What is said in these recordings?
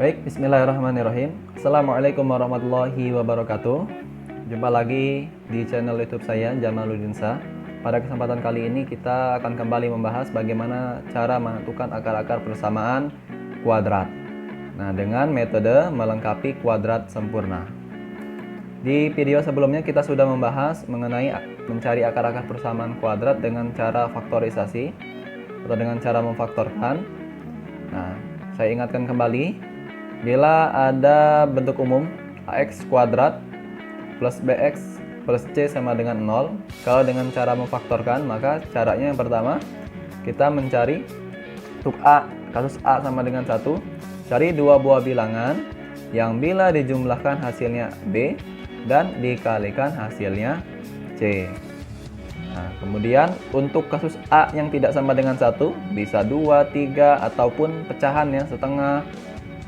Baik, bismillahirrahmanirrahim. Assalamualaikum warahmatullahi wabarakatuh. Jumpa lagi di channel YouTube saya, Jamaluddin Shah. Pada kesempatan kali ini kita akan kembali membahas bagaimana cara menentukan akar-akar persamaan kuadrat. Nah, dengan metode melengkapi kuadrat sempurna. Di video sebelumnya kita sudah membahas mengenai mencari akar-akar persamaan kuadrat dengan cara faktorisasi atau dengan cara memfaktorkan. Nah, saya ingatkan kembali, bila ada bentuk umum ax kuadrat plus bx plus c sama dengan 0, kalau dengan cara memfaktorkan, maka caranya yang pertama kita mencari untuk a, kasus a sama dengan 1, cari dua buah bilangan yang bila dijumlahkan hasilnya b dan dikalikan hasilnya c. Nah, kemudian untuk kasus a yang tidak sama dengan 1, bisa 2, 3 ataupun pecahan ya, setengah,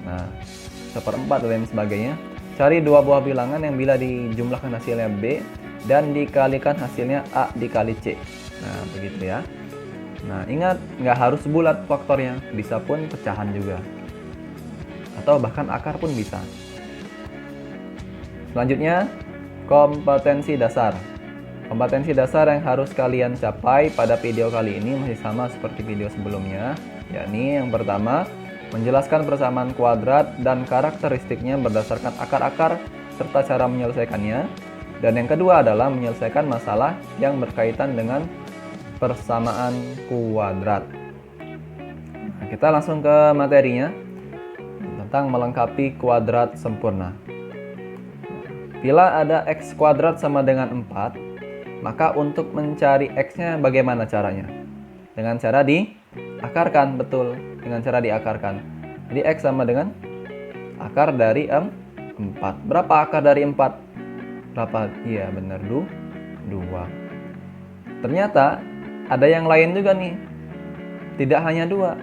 nah, 1/4 dan lain sebagainya. Cari dua buah bilangan yang bila dijumlahkan hasilnya b dan dikalikan hasilnya a dikali c. Nah, begitu ya. Nah, ingat, nggak harus bulat faktornya, bisa pun pecahan juga, atau bahkan akar pun bisa. Selanjutnya, kompetensi dasar. Kompetensi dasar yang harus kalian capai pada video kali ini masih sama seperti video sebelumnya, yakni yang pertama, menjelaskan persamaan kuadrat dan karakteristiknya berdasarkan akar-akar serta cara menyelesaikannya. Dan yang kedua adalah menyelesaikan masalah yang berkaitan dengan persamaan kuadrat. Nah, kita langsung ke materinya tentang melengkapi kuadrat sempurna. Bila ada x kuadrat sama dengan 4, maka untuk mencari x-nya bagaimana caranya? Dengan cara diakarkan, betul, dengan cara diakarkan. Jadi x sama dengan akar dari 4. Berapa akar dari 4? Berapa? Iya, benar, 2. Ternyata ada yang lain juga nih. Tidak hanya 2.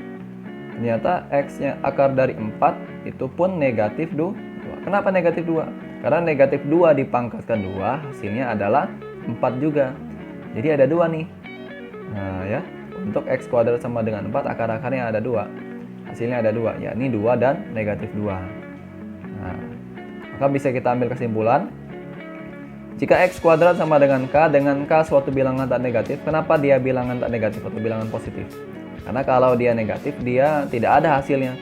Ternyata x-nya akar dari 4 itu pun negatif 2. Kenapa negatif 2? Karena negatif 2 dipangkatkan 2, hasilnya adalah 4 juga. Jadi ada 2 nih. Nah ya, untuk x kuadrat sama dengan 4, akar-akarnya ada 2. Hasilnya ada 2, yakni 2 dan negatif 2. Nah, maka bisa kita ambil kesimpulan, jika x kuadrat sama dengan k suatu bilangan tak negatif. Kenapa dia bilangan tak negatif atau bilangan positif? Karena kalau dia negatif, dia tidak ada hasilnya.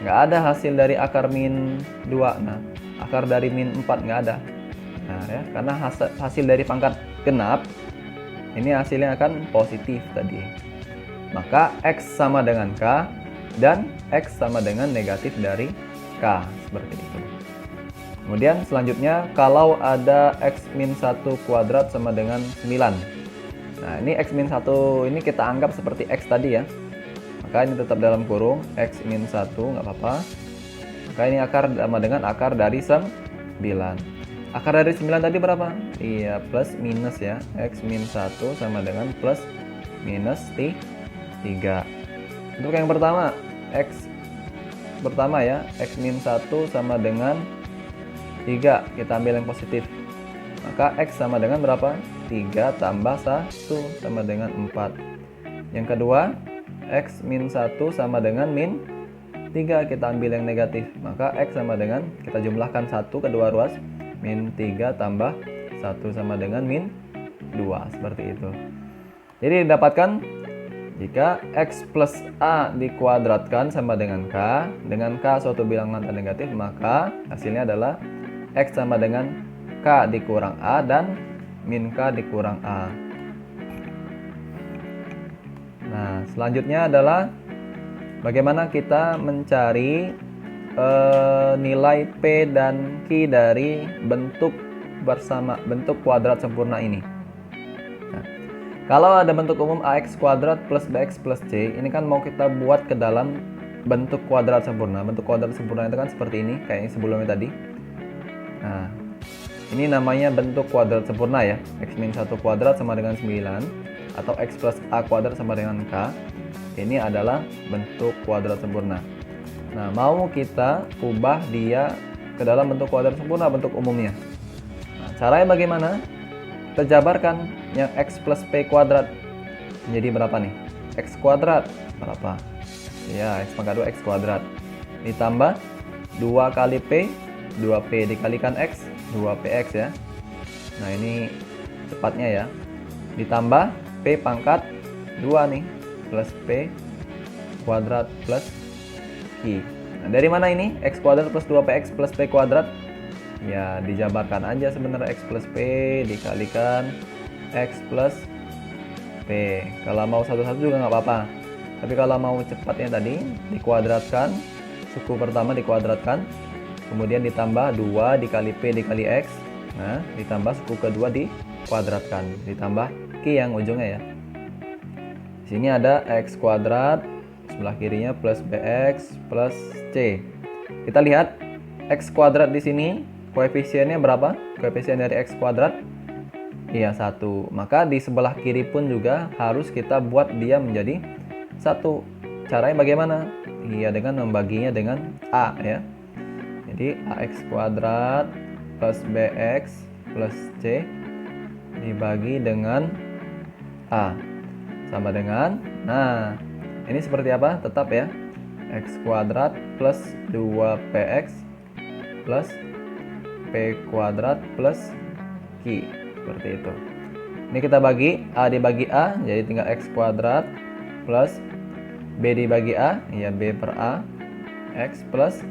Nggak ada hasil dari akar min 2. Nah, akar dari min 4 nggak ada. Nah ya, karena hasil dari pangkat genap, ini hasilnya akan positif tadi. Maka x sama dengan k dan x sama dengan negatif dari k, seperti itu. Kemudian selanjutnya, kalau ada x min 1 kuadrat sama dengan 9. Nah, ini x min 1 ini kita anggap seperti x tadi ya. Maka ini tetap dalam kurung, x min 1, nggak apa-apa. Maka ini akar sama dengan akar dari 9. Akar dari 9 tadi berapa? Iya, plus minus ya. X min 1 sama dengan plus minus 3. Untuk yang pertama, x pertama ya, x min 1 sama dengan 3. Kita ambil yang positif. Maka x sama dengan berapa? 3 tambah 1 sama dengan 4. Yang kedua, x min 1 sama dengan min 3. Kita ambil yang negatif. Maka x sama dengan, kita jumlahkan 1 kedua ruas, min 3 tambah 1 sama dengan min 2. Seperti itu. Jadi didapatkan, jika x plus a dikuadratkan sama dengan k suatu bilangan tak negatif, maka hasilnya adalah x sama dengan k dikurang a dan min k dikurang a. Nah, selanjutnya adalah bagaimana kita mencari nilai p dan q dari bentuk kuadrat sempurna ini. Nah, kalau ada bentuk umum ax kuadrat plus bx plus c, ini kan mau kita buat ke dalam bentuk kuadrat sempurna. Bentuk kuadrat sempurna itu kan seperti ini, kayak yang sebelumnya tadi. Nah, ini namanya bentuk kuadrat sempurna ya. X min 1 kuadrat sama dengan 9, atau x plus a kuadrat sama dengan k. Ini adalah bentuk kuadrat sempurna. Nah, mau kita ubah dia ke dalam bentuk kuadrat sempurna, bentuk umumnya. Nah, caranya bagaimana? Kita jabarkan yang x plus p kuadrat menjadi berapa nih? X kuadrat berapa? Ya, x pangkat 2 x kuadrat ditambah 2 kali P, 2P dikalikan X, 2PX ya. Nah ini cepatnya ya. Ditambah P pangkat 2 nih, plus P kuadrat plus Q. Nah, dari mana ini? X kuadrat plus 2PX plus P kuadrat. Ya dijabarkan aja sebenarnya, X plus P dikalikan X plus P. Kalau mau satu-satu juga nggak apa-apa. Tapi kalau mau cepatnya tadi, dikuadratkan, suku pertama dikuadratkan, kemudian ditambah 2 dikali P dikali X. Nah, ditambah suku kedua dikuadratkan, ditambah Q yang ujungnya ya. Di sini ada X kuadrat, sebelah kirinya plus BX plus C. Kita lihat X kuadrat di sini koefisiennya berapa? Koefisien dari X kuadrat? Iya, 1. Maka di sebelah kiri pun juga harus kita buat dia menjadi 1. Caranya bagaimana? Iya, dengan membaginya dengan A ya. Jadi AX kuadrat plus BX plus C dibagi dengan A sama dengan, nah ini seperti apa? Tetap ya, X kuadrat plus 2PX plus P kuadrat plus Q, seperti itu. Ini kita bagi, A dibagi A, jadi tinggal X kuadrat plus B dibagi A, ya B per A, X plus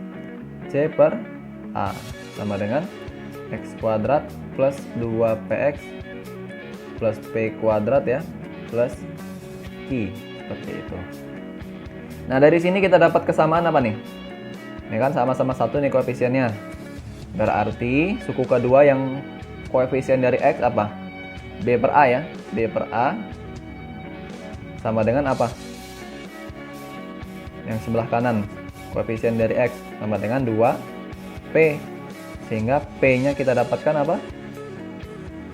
C per A, sama dengan X kuadrat plus 2PX plus P kuadrat ya, plus Q, seperti itu. Nah dari sini kita dapat kesamaan apa nih? Ini kan sama-sama 1 nih koefisiennya. Berarti suku kedua yang koefisien dari X apa? B per A ya. B per A sama dengan apa? Yang sebelah kanan koefisien dari X sama dengan 2P. Sehingga P-nya kita dapatkan apa?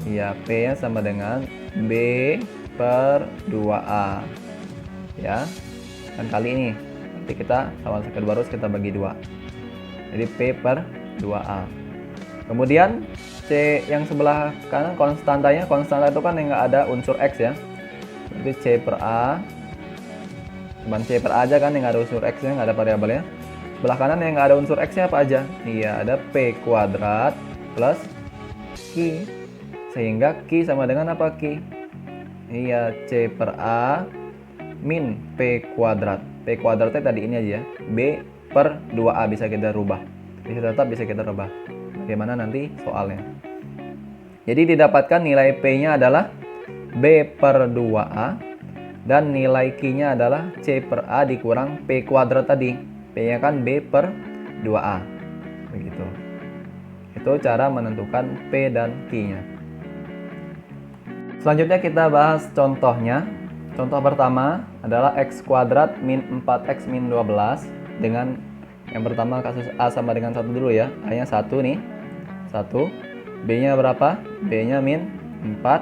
Ya, P-nya sama dengan B per 2A. Ya, kan kali ini. Nanti kita sama kedua harus kita bagi 2. Jadi P per 2A. Kemudian C yang sebelah kanan konstantanya, konstanta itu kan yang nggak ada unsur X ya. Berarti C per A. Cuman C per A aja kan yang nggak ada unsur X-nya, nggak ada variabelnya. Sebelah kanan yang nggak ada unsur X-nya apa aja? Iya, ada P kuadrat plus Q. Sehingga Q sama dengan apa Q? Iya, C per A min P kuadrat. P kuadratnya tadi ini aja ya. B per 2A bisa kita rubah. Bisa tetap bisa kita rubah. Bagaimana nanti soalnya. Jadi didapatkan nilai P-nya adalah B per 2A. Dan nilai Q-nya adalah C per A dikurang P kuadrat tadi. P-nya kan B per 2A. Begitu. Itu cara menentukan P dan Q-nya. Selanjutnya kita bahas contohnya. Contoh pertama adalah X kuadrat min 4X min 12. Dengan yang pertama kasus A sama dengan 1 dulu ya. A-nya 1 nih. 1. B-nya berapa? B-nya min 4.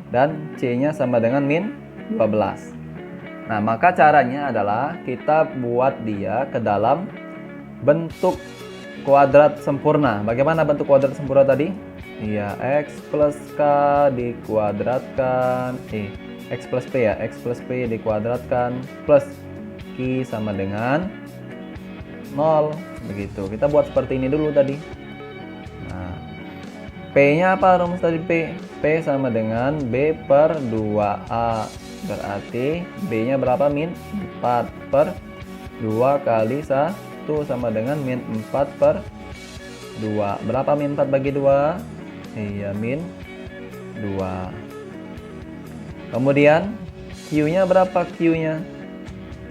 Dan C-nya sama dengan min 12. Nah, maka caranya adalah kita buat dia ke dalam bentuk kuadrat sempurna. Bagaimana bentuk kuadrat sempurna tadi? Iya, X plus K dikuadratkan X plus P ya, X plus P dikuadratkan plus Q sama dengan 0. Begitu, kita buat seperti ini dulu tadi. Nah, P-nya apa rumus tadi P? P sama dengan B per 2A. Berarti B-nya berapa? Min 4 per 2 kali 1 sama dengan min 4 per 2. Berapa min 4 bagi 2? Iya, min 2. Kemudian Q-nya berapa Q-nya?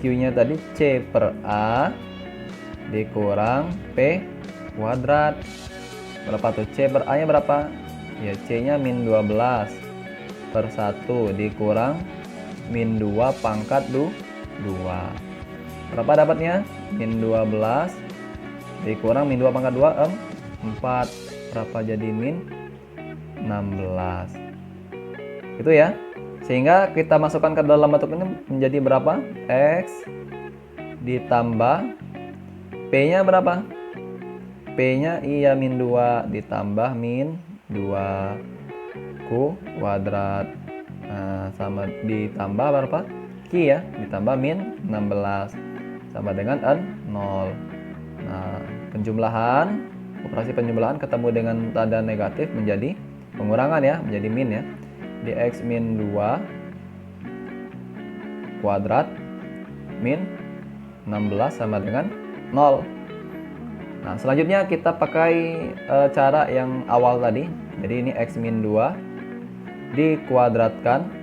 Q-nya tadi C per A dikurang P kuadrat. Berapa tuh? C per A-nya berapa? Ya, C-nya min 12 per 1 dikurang min 2 pangkat 2. Berapa dapatnya? Min 12 dikurang min 2 pangkat 2, 4. Berapa jadi min 16. Itu ya. Sehingga kita masukkan ke dalam bentuk ini menjadi berapa? X ditambah P-nya berapa? P-nya iya min 2 ditambah min 2 kuadrat. Nah, sama ditambah berapa? Q ya, ditambah min 16 sama dengan 0. Nah, operasi penjumlahan ketemu dengan tanda negatif menjadi pengurangan ya, menjadi min ya. Di X min 2 kuadrat min 16 sama dengan 0. Nah, selanjutnya kita pakai cara yang awal tadi. Jadi ini X min 2 dikuadratkan.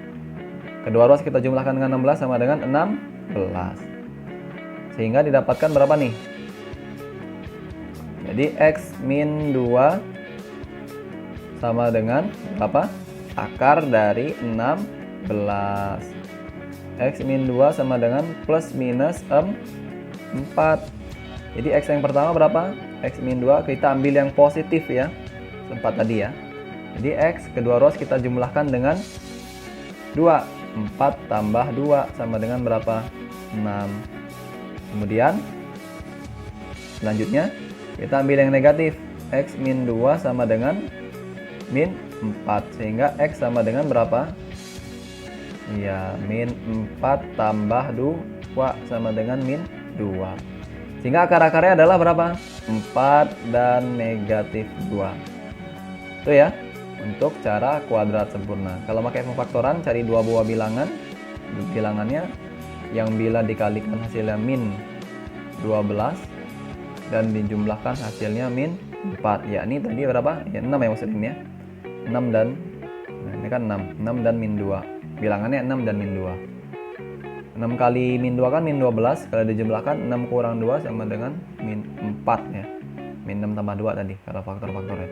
Kedua ruas kita jumlahkan dengan 16 sama dengan 16. Sehingga didapatkan berapa nih? Jadi X min 2 sama dengan berapa? Akar dari 16. X min 2 sama dengan plus minus 4. Jadi X yang pertama berapa? X min 2 kita ambil yang positif ya, 4 tadi ya. Jadi X kedua ruas kita jumlahkan dengan 2. 4 tambah 2 sama dengan berapa? 6. Kemudian selanjutnya kita ambil yang negatif. X min 2 sama dengan min 4. Sehingga X sama dengan berapa? Iya, min 4 tambah 2 sama dengan min 2. Sehingga akar-akarnya adalah berapa? 4 dan negatif 2. Itu ya, untuk cara kuadrat sempurna. Kalau pakai pemfaktoran, cari dua buah bilangan. Bilangannya yang bila dikalikan hasilnya min 12 dan dijumlahkan hasilnya min 4. Ya, ini tadi berapa? Ya, 6 ya maksudnya. 6 dan, nah ini kan 6 dan min 2. Bilangannya 6 dan min 2. 6 kali min 2 kan min 12. Kalau dijumlahkan 6 kurang 2 sama dengan min 4 ya. Min 6 tambah 2 tadi kalau faktor-faktornya.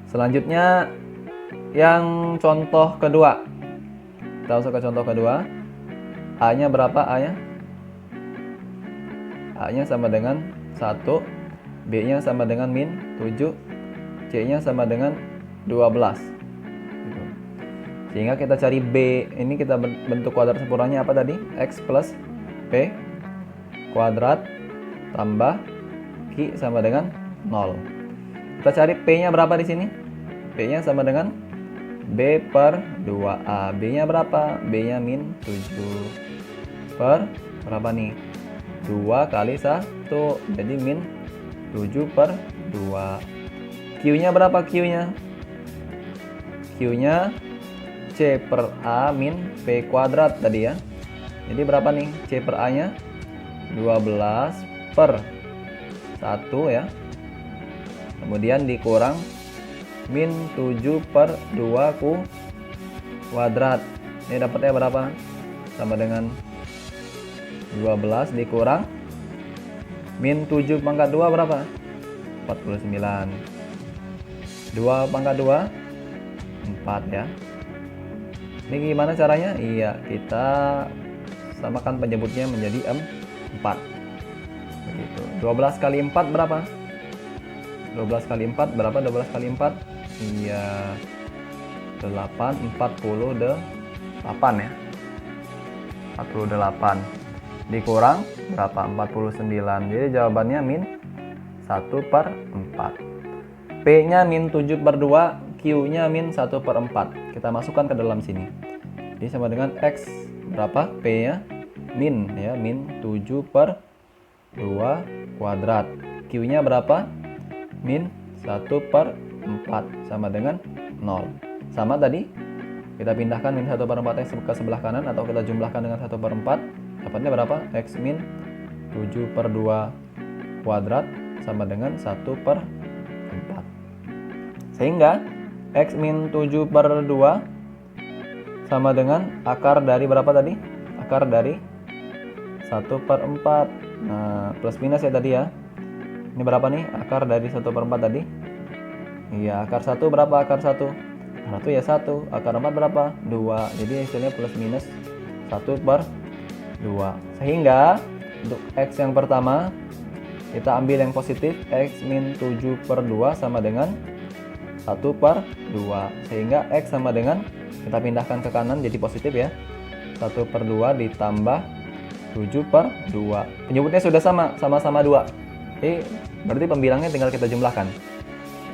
Selanjutnya yang contoh kedua. Kita masuk ke contoh kedua. A-nya berapa A-nya? A-nya sama dengan 1. B-nya sama dengan min 7. C-nya sama dengan 12. Sehingga kita cari B, ini kita bentuk kuadrat sempurnanya apa tadi? X plus P kuadrat tambah Q sama dengan 0. Kita cari P-nya berapa di sini? P-nya sama dengan B per 2A. B-nya berapa? B-nya min 7 per berapa nih? 2 kali 1. Jadi min 7 per 2. Q-nya berapa Q-nya? Q-nya C per A min P kuadrat tadi ya. Jadi berapa nih C per A nya? 12 per 1 ya. Kemudian dikurang min 7 per 2 kuadrat. Ini dapatnya berapa? Sama dengan 12 dikurang min 7 pangkat 2 berapa? 49. 2 pangkat 2 4 ya. Ini gimana caranya? Iya, kita samakan penyebutnya menjadi 4. Begitu. 12 kali 4 berapa? 12 kali 4 berapa? 12 kali 4? Iya. 8, 48 ya. 48. Dikurang berapa? 49. Jadi jawabannya min 1 per 4. P-nya min 7 per 2. Q-nya min 1 per 4. Kita masukkan ke dalam sini. Jadi sama dengan X berapa? P-nya min ya, min 7 per 2 kuadrat. Q-nya berapa? Min 1 per 4 sama dengan 0. Sama tadi, kita pindahkan min 1 per 4 X ke sebelah kanan atau kita jumlahkan dengan 1 per 4. Dapatnya berapa? X min 7 per 2 kuadrat sama dengan 1 per 4. Sehingga X min 7 per 2 sama dengan akar dari berapa tadi? Akar dari 1 per 4. Nah, plus minus ya tadi ya. Ini berapa nih? Akar dari 1 per 4 tadi? Iya, akar 1 berapa? Akar 1? 1 ya 1. Akar 4 berapa? 2. Jadi hasilnya plus minus 1 per 2. Sehingga untuk X yang pertama kita ambil yang positif. X min 7 per 2 sama dengan 1 per 2. Sehingga X sama dengan, kita pindahkan ke kanan jadi positif ya, 1 per 2 ditambah 7 per 2. Penyebutnya sudah sama-sama 2. Jadi berarti pembilangnya tinggal kita jumlahkan.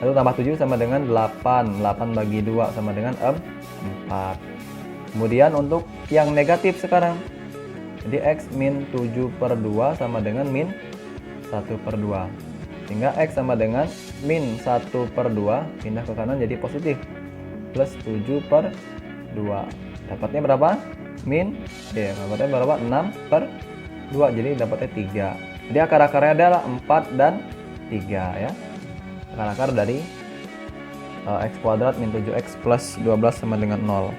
1 tambah 7 sama dengan 8. 8 bagi 2 sama dengan 4. Kemudian untuk yang negatif sekarang, Jadi X min 7/2 sama dengan min 1/2. Sehingga X sama dengan min 1/2 pindah ke kanan jadi positif. Plus 7/2. Dapatnya berapa? Dapatnya berapa? 6/2. Jadi dapatnya 3. Jadi akar-akarnya adalah 4 dan 3 ya. Akar-akar dari X kuadrat min 7X plus 12 sama dengan 0.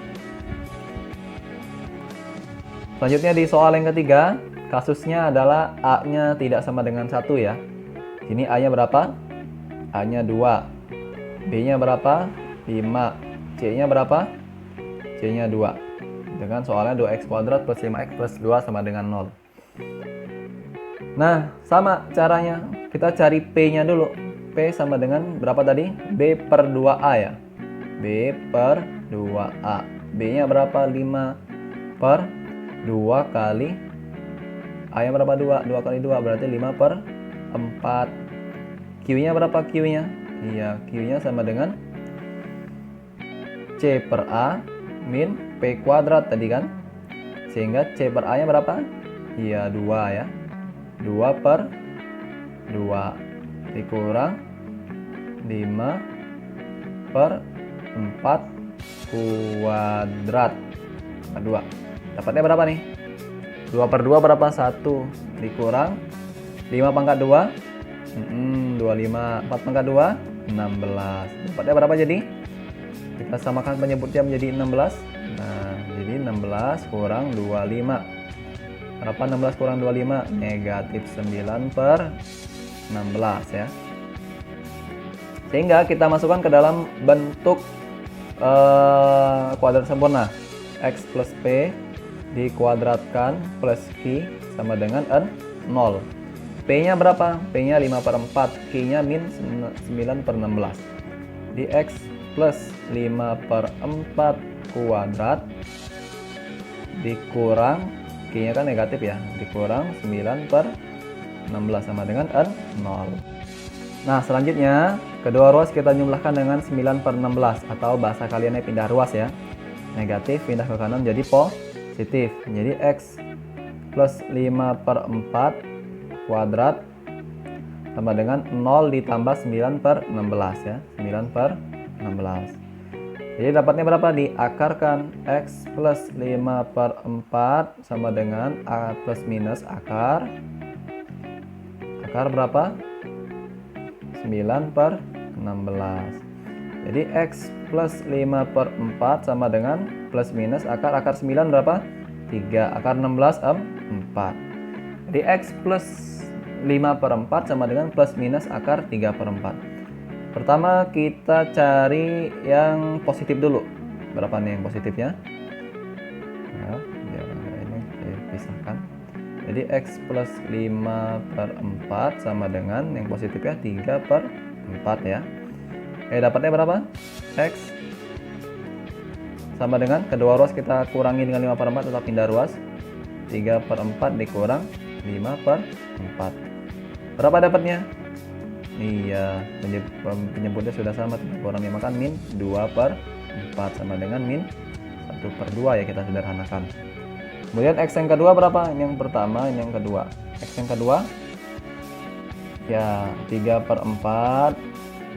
Selanjutnya di soal yang ketiga, kasusnya adalah A-nya tidak sama dengan 1 ya. Sini A-nya berapa? A-nya 2. B-nya berapa? 5. C-nya berapa? C-nya 2. Dengan soalnya 2X kuadrat plus 5X plus 2 sama dengan 0. Nah, sama caranya. Kita cari P-nya dulu. P sama dengan berapa tadi? B/2A ya. B/2A. B-nya berapa? 5/2 kali A-nya berapa? 2. 2 kali 2 berarti 5/4. Q-nya berapa Q-nya? Iya, Q-nya sama dengan C/A min P kuadrat tadi kan. Sehingga C/A-nya berapa? Iya, 2 ya. 2/2 dikurang 5/4 kuadrat 2. Dapatnya berapa nih? 2/2 berapa? 1 dikurang 5/2 25. 4/2 16. Dapatnya berapa jadi? Kita samakan penyebutnya menjadi 16. Nah, jadi 16 kurang 25. Berapa 16 kurang 25? Negatif 9/16 ya. Sehingga kita masukkan ke dalam bentuk kuadrat sempurna. X plus P dikuadratkan plus Q sama dengan 0. P-nya berapa? P-nya 5/4. Q-nya min 9/16. Di X plus 5/4 kuadrat dikurang Q-nya kan negatif ya, dikurang 9/16 sama dengan 0. Nah, selanjutnya kedua ruas kita jumlahkan dengan 9/16 atau bahasa kaliannya pindah ruas ya. Negatif pindah ke kanan jadi positif. Jadi X plus 5/4 kuadrat sama dengan 0 ditambah 9/16 ya. 9/16. Jadi dapatnya berapa? Diakarkan X plus 5/4 sama dengan A plus minus akar. Akar berapa? 9/16. Jadi X plus 5/4 sama dengan plus minus akar 9 berapa? 3. Akar 16 4. Jadi X plus 5/4 sama dengan plus minus akar 3/4. Pertama kita cari yang positif dulu. Berapa nih yang positifnya? Nah, ini saya pisahkan. Jadi X plus 5/4 sama dengan yang positifnya 3/4 ya. Dapatnya berapa? X sama dengan kedua ruas kita kurangi dengan 5/4 atau pindah ruas. 3/4 dikurang 5/4. Berapa dapatnya? Iya, penyebutnya sudah sama. Kurang 5 kan min 2/4 sama dengan min 1/2 ya, kita sederhanakan. Kemudian X yang kedua berapa? Ini yang pertama, ini yang kedua. X yang kedua ya 3/4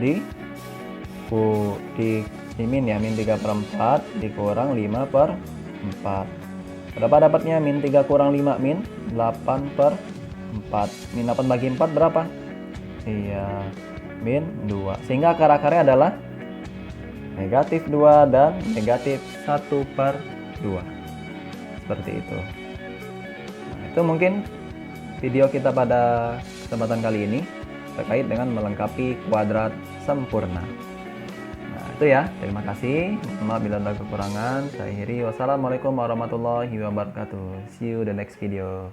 di min ya, min 3/4 dikurang 5/4. Berapa dapatnya? Min 3 kurang 5 min 8/4. Min 8 bagi 4 berapa? Iya, min 2. Sehingga akar-akarnya adalah negatif 2 dan negatif 1/2. Seperti itu. Nah, itu mungkin video kita pada kesempatan kali ini terkait dengan melengkapi kuadrat sempurna. Nah, itu ya. Terima kasih. Maaf bila ada kekurangan. Saya akhiri. Wassalamualaikum warahmatullahi wabarakatuh. See you the next video.